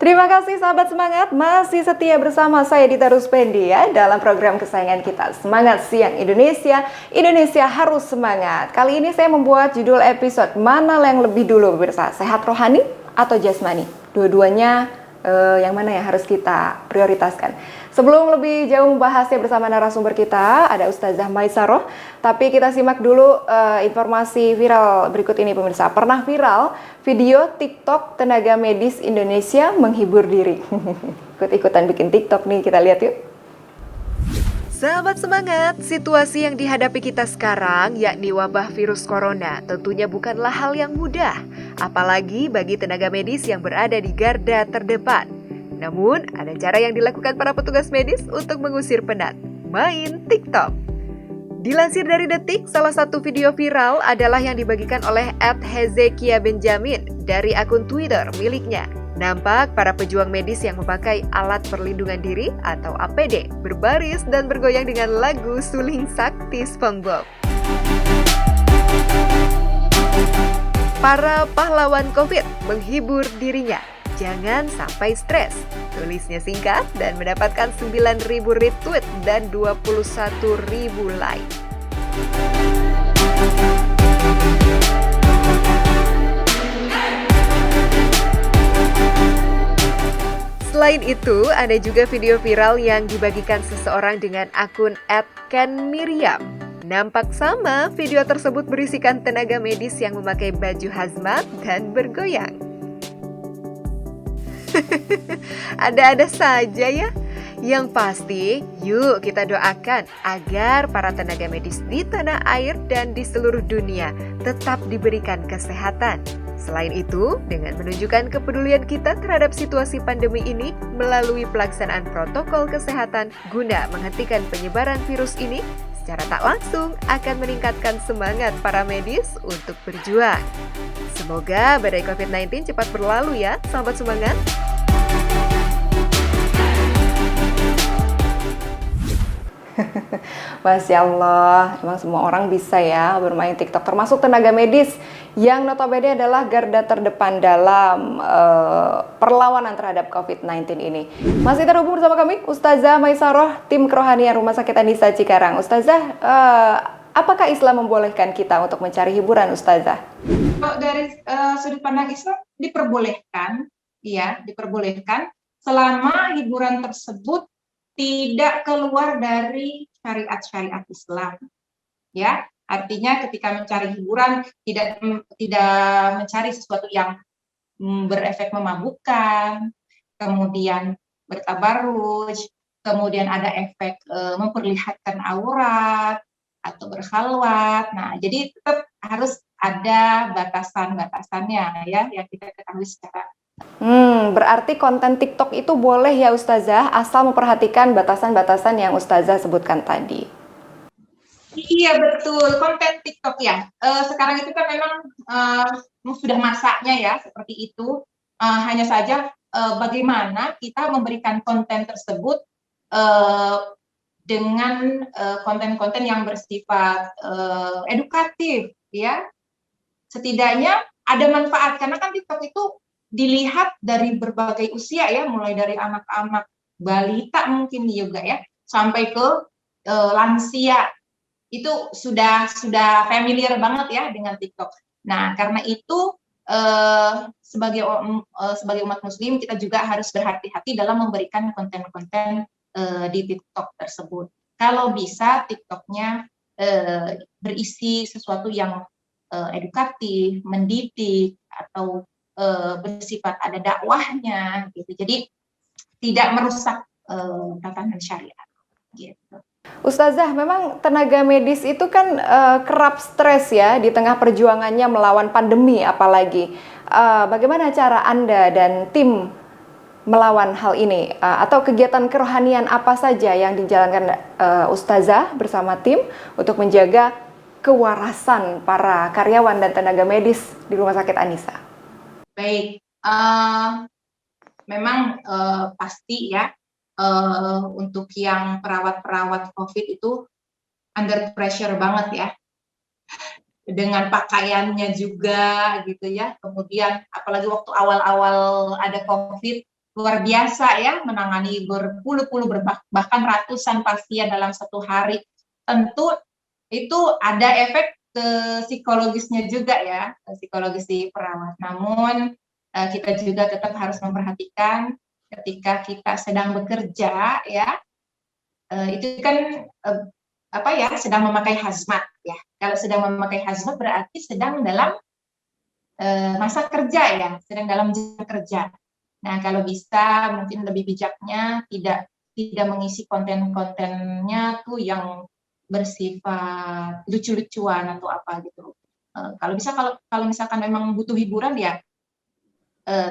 Terima kasih sahabat semangat, masih setia bersama saya Dita Ruspendi ya dalam program kesayangan kita Semangat Siang Indonesia, Indonesia harus semangat. Kali ini saya membuat judul episode mana yang lebih dulu pemirsa, sehat rohani atau jasmani? Dua-duanya yang mana yang harus kita prioritaskan. Sebelum lebih jauh membahasnya bersama narasumber kita, ada Ustazah Maisaroh. Tapi kita simak dulu informasi viral berikut ini pemirsa. Pernah viral video TikTok tenaga medis Indonesia menghibur diri. Ikut-ikutan bikin TikTok nih, kita lihat yuk. Sahabat semangat, situasi yang dihadapi kita sekarang yakni wabah virus corona tentunya bukanlah hal yang mudah, apalagi bagi tenaga medis yang berada di garda terdepan. Namun, ada cara yang dilakukan para petugas medis untuk mengusir penat, main TikTok. Dilansir dari Detik, salah satu video viral adalah yang dibagikan oleh @Hezekia Benjamin dari akun Twitter miliknya. Nampak para pejuang medis yang memakai alat perlindungan diri atau APD berbaris dan bergoyang dengan lagu Suling Sakti SpongeBob. Para pahlawan COVID menghibur dirinya. Jangan sampai stres. Tulisnya singkat dan mendapatkan 9.000 retweet dan 21.000 like. Selain itu, ada juga video viral yang dibagikan seseorang dengan akun @kenmiriam. Nampak sama, video tersebut berisikan tenaga medis yang memakai baju hazmat dan bergoyang. Ada-ada saja ya. Yang pasti, yuk kita doakan agar para tenaga medis di tanah air dan di seluruh dunia tetap diberikan kesehatan. Selain itu, dengan menunjukkan kepedulian kita terhadap situasi pandemi ini melalui pelaksanaan protokol kesehatan guna menghentikan penyebaran virus ini, secara tak langsung akan meningkatkan semangat para medis untuk berjuang. Semoga badai COVID-19 cepat berlalu ya, sahabat semangat. Masya Allah, emang semua orang bisa ya bermain TikTok, termasuk tenaga medis yang notabene adalah garda terdepan dalam perlawanan terhadap COVID-19 ini. Masih terhubung bersama kami, Ustazah Maisaroh, tim kerohanian Rumah Sakit An-Nisa Cikarang. Ustazah, apakah Islam membolehkan kita untuk mencari hiburan, Ustazah? Kalau dari sudut pandang Islam diperbolehkan, ya diperbolehkan selama hiburan tersebut tidak keluar dari syariat-syariat Islam, ya. Artinya ketika mencari hiburan tidak mencari sesuatu yang berefek memabukkan, kemudian bertabarruj, kemudian ada efek memperlihatkan aurat atau berkhalwat. Nah, jadi tetap harus ada batasan-batasannya ya yang kita ketahui secara. Berarti konten TikTok itu boleh ya Ustazah, asal memperhatikan batasan-batasan yang Ustazah sebutkan tadi. Iya betul, konten TikTok ya. Sekarang itu kan memang sudah masanya ya seperti itu. Hanya saja bagaimana kita memberikan konten tersebut dengan konten-konten yang bersifat edukatif, ya. Setidaknya ada manfaat karena kan TikTok itu dilihat dari berbagai usia ya, mulai dari anak-anak balita mungkin juga ya, sampai ke lansia. Itu sudah familiar banget ya dengan TikTok. Nah, karena itu sebagai umat muslim kita juga harus berhati-hati dalam memberikan konten-konten di TikTok tersebut. Kalau bisa TikToknya berisi sesuatu yang edukatif, mendidik atau bersifat ada dakwahnya gitu. Jadi tidak merusak tatanan syariat gitu. Ustazah, memang tenaga medis itu kan kerap stres ya di tengah perjuangannya melawan pandemi apalagi. Bagaimana cara Anda dan tim melawan hal ini? Atau kegiatan kerohanian apa saja yang dijalankan Ustazah bersama tim untuk menjaga kewarasan para karyawan dan tenaga medis di Rumah Sakit An-Nisa? Baik, memang pasti ya untuk yang perawat-perawat COVID itu under pressure banget ya, dengan pakaiannya juga gitu ya. Kemudian apalagi waktu awal-awal ada COVID, luar biasa ya, menangani berpuluh-puluh bahkan ratusan pasien dalam satu hari. Tentu itu ada efek ke psikologisnya juga ya, psikologis si perawat. Namun kita juga tetap harus memperhatikan ketika kita sedang bekerja ya, itu kan apa ya, sedang memakai hazmat ya. Kalau sedang memakai hazmat berarti sedang dalam masa kerja ya, sedang dalam jam kerja. Nah, kalau bisa mungkin lebih bijaknya tidak mengisi konten-kontennya tuh yang bersifat lucu-lucuan atau apa gitu. Kalau bisa kalau misalkan memang butuh hiburan ya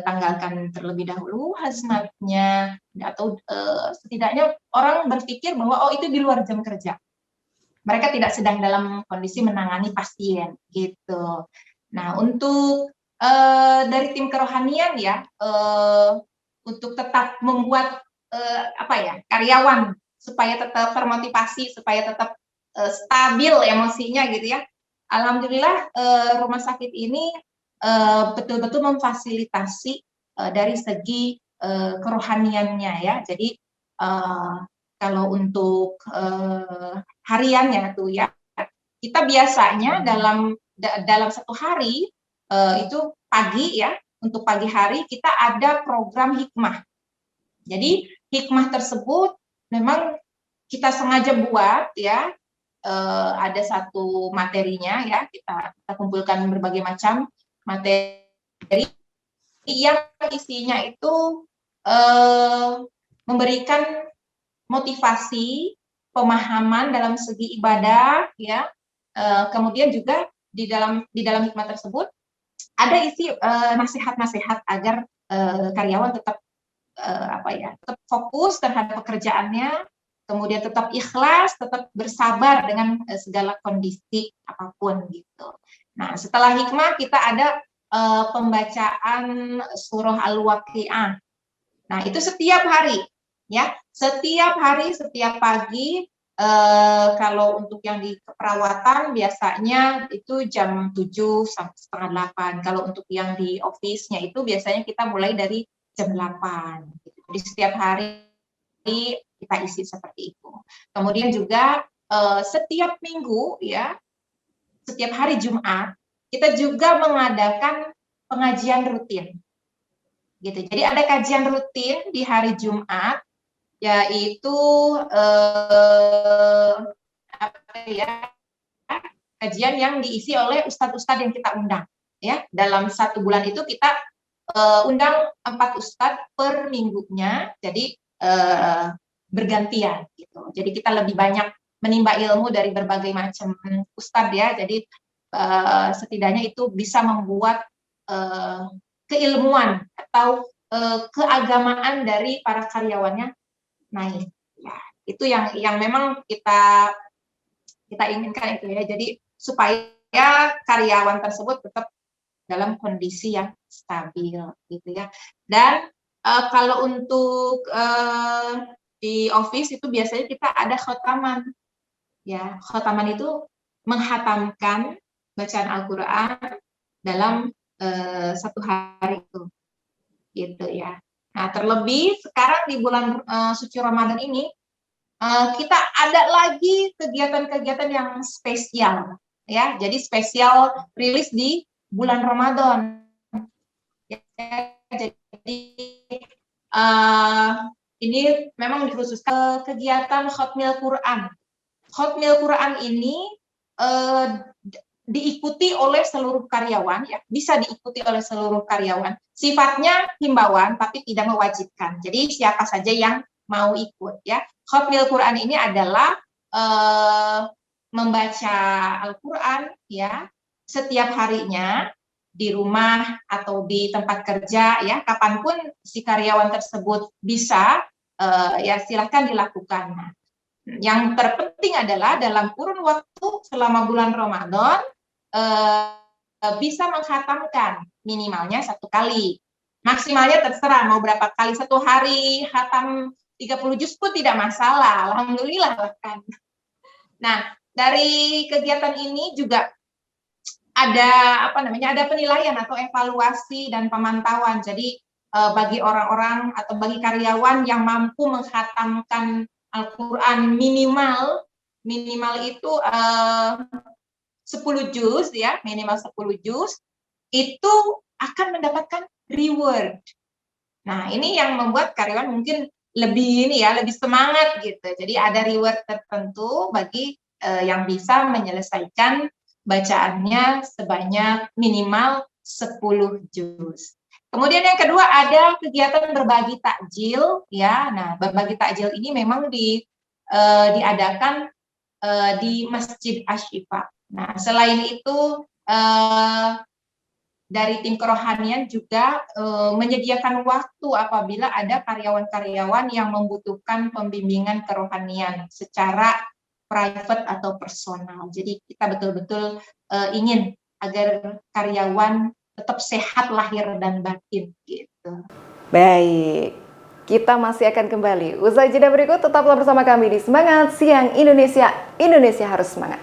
tanggalkan terlebih dahulu hazmatnya, atau setidaknya orang berpikir bahwa oh itu di luar jam kerja. Mereka tidak sedang dalam kondisi menangani pasien gitu. Nah, untuk dari tim kerohanian ya, untuk tetap membuat apa ya, karyawan supaya tetap termotivasi, supaya tetap stabil emosinya gitu ya. Alhamdulillah rumah sakit ini betul-betul memfasilitasi dari segi kerohaniannya ya. Jadi kalau untuk hariannya tuh ya, kita biasanya dalam satu hari itu pagi ya, untuk pagi hari kita ada program hikmah. Jadi hikmah tersebut memang kita sengaja buat ya, ada satu materinya ya, kita kumpulkan berbagai macam materi yang isinya itu memberikan motivasi, pemahaman dalam segi ibadah ya. Kemudian juga di dalam hikmah tersebut ada isi nasihat-nasihat agar karyawan tetap tetap fokus terhadap pekerjaannya, kemudian tetap ikhlas, tetap bersabar dengan segala kondisi apapun gitu. Nah, setelah hikmah kita ada pembacaan surah Al-Waqiah. Nah, itu setiap hari ya, setiap hari, setiap pagi. Kalau untuk yang di keperawatan biasanya itu jam 7 sampai setengah 8. Kalau untuk yang di office-nya itu biasanya kita mulai dari jam 8. Jadi setiap hari kita isi seperti itu. Kemudian juga setiap minggu ya, setiap hari Jumat kita juga mengadakan pengajian rutin. Gitu. Jadi ada kajian rutin di hari Jumat, yaitu kajian yang diisi oleh ustadz-ustadz yang kita undang ya. Dalam satu bulan itu kita undang 4 ustadz per minggunya, jadi bergantian gitu. Jadi kita lebih banyak menimba ilmu dari berbagai macam ustadz ya. Jadi setidaknya itu bisa membuat keilmuan atau keagamaan dari para karyawannya naik. Ya, itu yang memang kita inginkan itu ya. Jadi supaya karyawan tersebut tetap dalam kondisi yang stabil gitu ya. Dan kalau untuk di office itu biasanya kita ada khotaman. Ya, khotaman itu menghatamkan bacaan Al-Qur'an dalam satu hari itu. Gitu ya. Nah, terlebih sekarang di bulan suci Ramadan ini kita ada lagi kegiatan-kegiatan yang spesial ya. Jadi spesial rilis di bulan Ramadan. Ya, jadi ini memang dikhususkan kegiatan Khatmil Quran. Khatmil Quran ini diikuti oleh seluruh karyawan ya, bisa diikuti oleh seluruh karyawan. Sifatnya himbauan tapi tidak mewajibkan. Jadi siapa saja yang mau ikut ya. Khatmil Quran ini adalah membaca Al-Qur'an ya setiap harinya di rumah atau di tempat kerja ya, kapanpun si karyawan tersebut bisa ya silahkan dilakukan. Nah, yang terpenting adalah dalam kurun waktu selama bulan Ramadan bisa menghatamkan minimalnya 1 kali, maksimalnya terserah mau berapa kali, 1 hari hatam 30 juz pun tidak masalah, alhamdulillah kan. Nah, dari kegiatan ini juga ada ada penilaian atau evaluasi dan pemantauan. Jadi bagi orang-orang atau bagi karyawan yang mampu menghatamkan Al-Quran minimal itu 10 juz ya, minimal 10 juz, itu akan mendapatkan reward. Nah, ini yang membuat karyawan mungkin lebih lebih semangat gitu. Jadi ada reward tertentu bagi yang bisa menyelesaikan bacaannya sebanyak minimal 10 juz. Kemudian yang kedua ada kegiatan berbagi takjil ya. Nah, berbagi takjil ini memang diadakan di Masjid Asy-Syifa. Nah, selain itu dari tim kerohanian juga menyediakan waktu apabila ada karyawan-karyawan yang membutuhkan pembimbingan kerohanian secara private atau personal. Jadi kita betul-betul ingin agar karyawan tetap sehat lahir dan batin gitu. Baik, kita masih akan kembali. Usai jeda berikut tetaplah bersama kami di Semangat Siang Indonesia. Indonesia harus semangat.